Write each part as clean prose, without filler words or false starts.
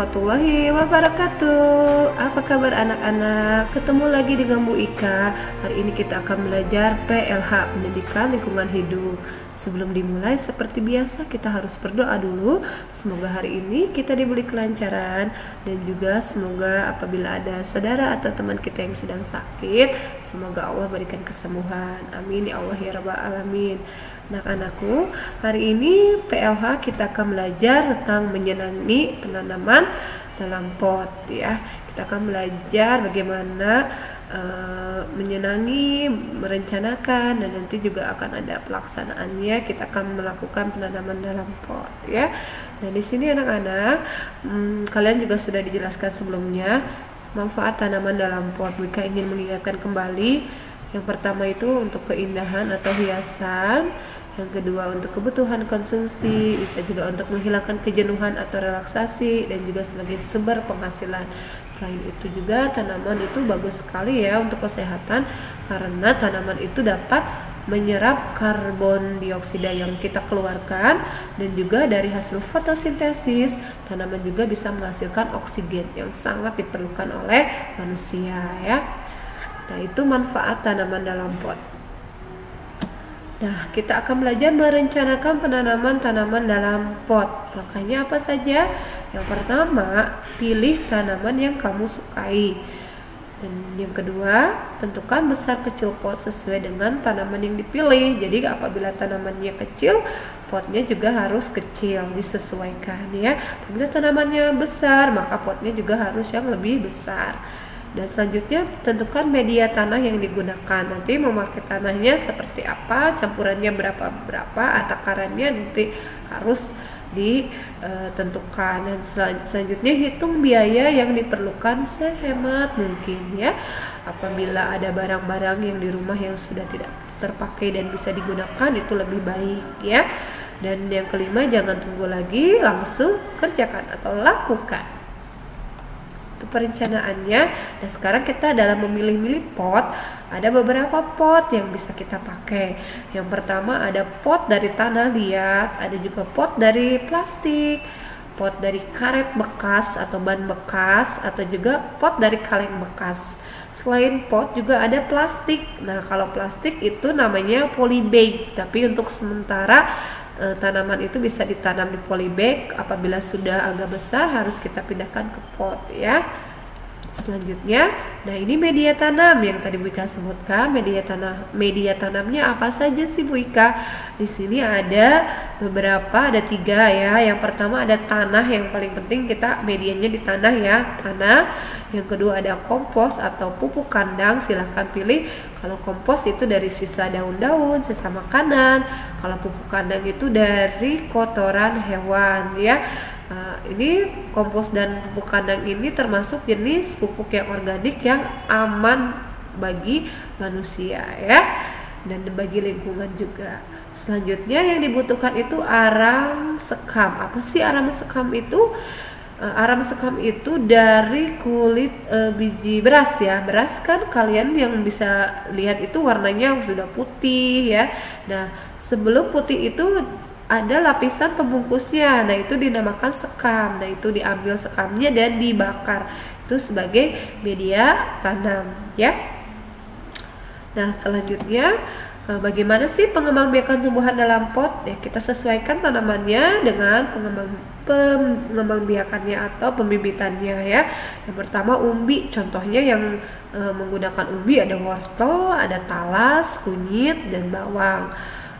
warahmatullahi wabarakatuh. Apa kabar anak-anak? Ketemu lagi dengan Bu Ika. Hari ini kita akan belajar PLH, Pendidikan Lingkungan Hidup. Sebelum dimulai, seperti biasa kita harus berdoa dulu. Semoga hari ini kita diberi kelancaran, dan juga semoga apabila ada saudara atau teman kita yang sedang sakit, semoga Allah berikan kesembuhan. Amin ya Allah ya Rabbal Alamin. Anak-anakku, hari ini PLH kita akan belajar tentang menyenangi penanaman dalam pot ya. Kita akan belajar bagaimana menyenangi, merencanakan, dan nanti juga akan ada pelaksanaannya. Kita akan melakukan penanaman dalam pot ya. Nah, di sini anak-anak, kalian juga sudah dijelaskan sebelumnya manfaat tanaman dalam pot. Mereka ingin mengingatkan kembali. Yang pertama itu untuk keindahan atau hiasan. Yang kedua untuk kebutuhan konsumsi, bisa juga untuk menghilangkan kejenuhan atau relaksasi, dan juga sebagai sumber penghasilan. Selain itu juga tanaman itu bagus sekali ya untuk kesehatan, karena tanaman itu dapat menyerap karbon dioksida yang kita keluarkan, dan juga dari hasil fotosintesis tanaman juga bisa menghasilkan oksigen yang sangat diperlukan oleh manusia ya. Nah, itu manfaat tanaman dalam pot. Nah, kita akan belajar merencanakan penanaman tanaman dalam pot. Makanya apa saja? Yang pertama, pilih tanaman yang kamu sukai. Dan yang kedua, tentukan besar kecil pot sesuai dengan tanaman yang dipilih. Jadi apabila tanamannya kecil, potnya juga harus kecil, disesuaikan ya. Apabila tanamannya besar, maka potnya juga harus yang lebih besar. Dan selanjutnya tentukan media tanah yang digunakan. Nanti memakai tanahnya seperti apa, campurannya berapa, takarannya nanti harus ditentukan. Dan selanjutnya hitung biaya yang diperlukan sehemat mungkin ya. Apabila ada barang-barang yang di rumah yang sudah tidak terpakai dan bisa digunakan, itu lebih baik ya. Dan yang kelima, jangan tunggu lagi, langsung kerjakan atau lakukan perencanaannya. Dan sekarang kita dalam memilih-milih pot, ada beberapa pot yang bisa kita pakai. Yang pertama ada pot dari tanah liat, ada juga pot dari plastik, pot dari karet bekas atau ban bekas, atau juga pot dari kaleng bekas. Selain pot juga ada plastik. Nah, kalau plastik itu namanya polybag, tapi untuk sementara tanaman itu bisa ditanam di polybag. Apabila sudah agak besar harus kita pindahkan ke pot ya. Selanjutnya, nah ini media tanam yang tadi Bu Ika sebutkan. Media tanamnya apa saja sih Bu Ika? Di sini ada beberapa, ada 3 ya. Yang pertama ada tanah, yang paling penting kita medianya di tanah ya, tanah. Yang kedua ada kompos atau pupuk kandang, silahkan pilih. Kalau kompos itu dari sisa daun-daun, sisa makanan. Kalau pupuk kandang itu dari kotoran hewan ya. Ini kompos dan pupuk kandang ini termasuk jenis pupuk yang organik yang aman bagi manusia ya, dan bagi lingkungan juga. Selanjutnya yang dibutuhkan itu aram sekam. Apa sih aram sekam itu? Aram sekam itu dari kulit biji beras ya. Beras kan kalian yang bisa lihat itu warnanya sudah putih ya. Nah, sebelum putih itu ada lapisan pembungkusnya. Nah, itu dinamakan sekam. Nah, itu diambil sekamnya dan dibakar. Itu sebagai media tanam ya. Nah, selanjutnya bagaimana sih pengembangbiakan tumbuhan dalam pot? Ya, kita sesuaikan tanamannya dengan pengembangbiakannya atau pembibitannya ya. Yang pertama umbi, contohnya yang menggunakan umbi ada wortel, ada talas, kunyit, dan bawang.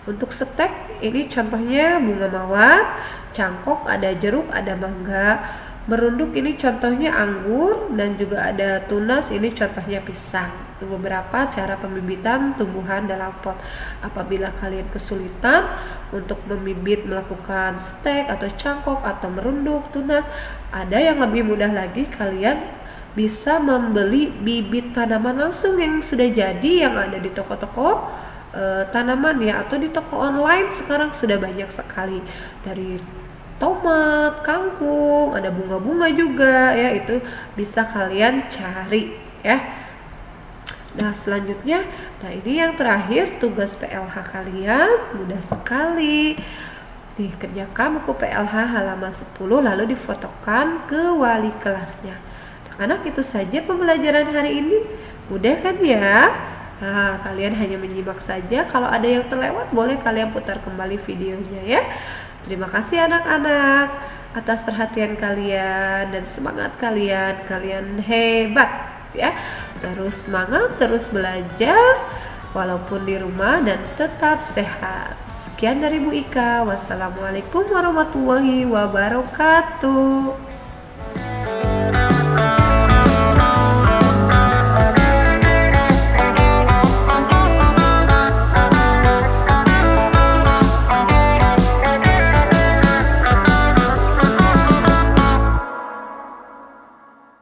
Untuk stek ini contohnya bunga mawar, cangkok ada jeruk, ada mangga. Merunduk ini contohnya anggur, dan juga ada tunas, ini contohnya pisang. Itu beberapa cara pembibitan tumbuhan dalam pot. Apabila kalian kesulitan untuk membibit, melakukan stek atau cangkok atau merunduk, tunas, ada yang lebih mudah lagi, kalian bisa membeli bibit tanaman langsung yang sudah jadi yang ada di toko-toko tanaman ya, atau di toko online sekarang sudah banyak sekali, dari tomat, kangkung, ada bunga-bunga juga ya, itu bisa kalian cari ya. Nah, selanjutnya, nah ini yang terakhir tugas PLH kalian, mudah sekali. Dikerjakan buku PLH halaman 10 lalu difotokan ke wali kelasnya. Anak-anak, itu saja pembelajaran hari ini. Mudah kan ya? Nah, kalian hanya menyimak saja. Kalau ada yang terlewat boleh kalian putar kembali videonya ya. Terima kasih anak-anak atas perhatian kalian dan semangat kalian. Kalian hebat ya. Terus semangat, terus belajar walaupun di rumah dan tetap sehat. Sekian dari Bu Ika. Wassalamualaikum warahmatullahi wabarakatuh.